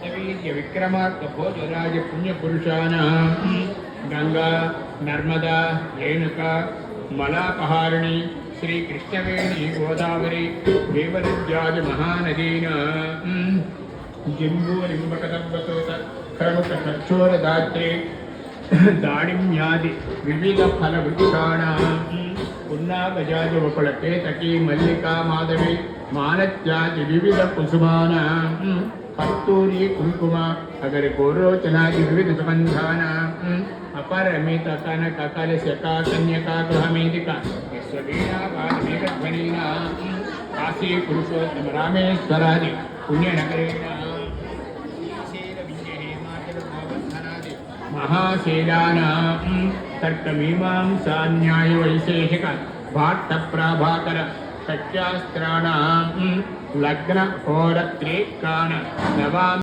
वीर्य विक्रमार्क भोजराज पुण्य पुरुषाणां गंगा नर्मदा रेणुका मलापहारिणी श्री कृष्णवेणी गोदावरी देवनद्याज महानदीनां जिम्बूरिम्बकदम्बतोत क्रमुकचक्षोरदात्रे दाडिम्यादि विविध फलवृक्षाणां पुन्नागजाजवकुलकेतकी मल्लिका माधवी मानत्यादि विविध कुसुमानां कस्तूरी कुंकुम अगर गोरोचनादि विविध सुगंधानां अपरमित कनक कलशका कन्यका गृहमेदिका विश्ववीणा वाल्मीकध्वनीनां काशी पुरुषोत्तम रामेश्वरादि पुण्यनगरेण महाशीलानां तर्कमीमांसा न्यायवैशेषिक भाट्टप्राभाकर सत्यास्त्राणां लग्न होरत्रेकान नवाम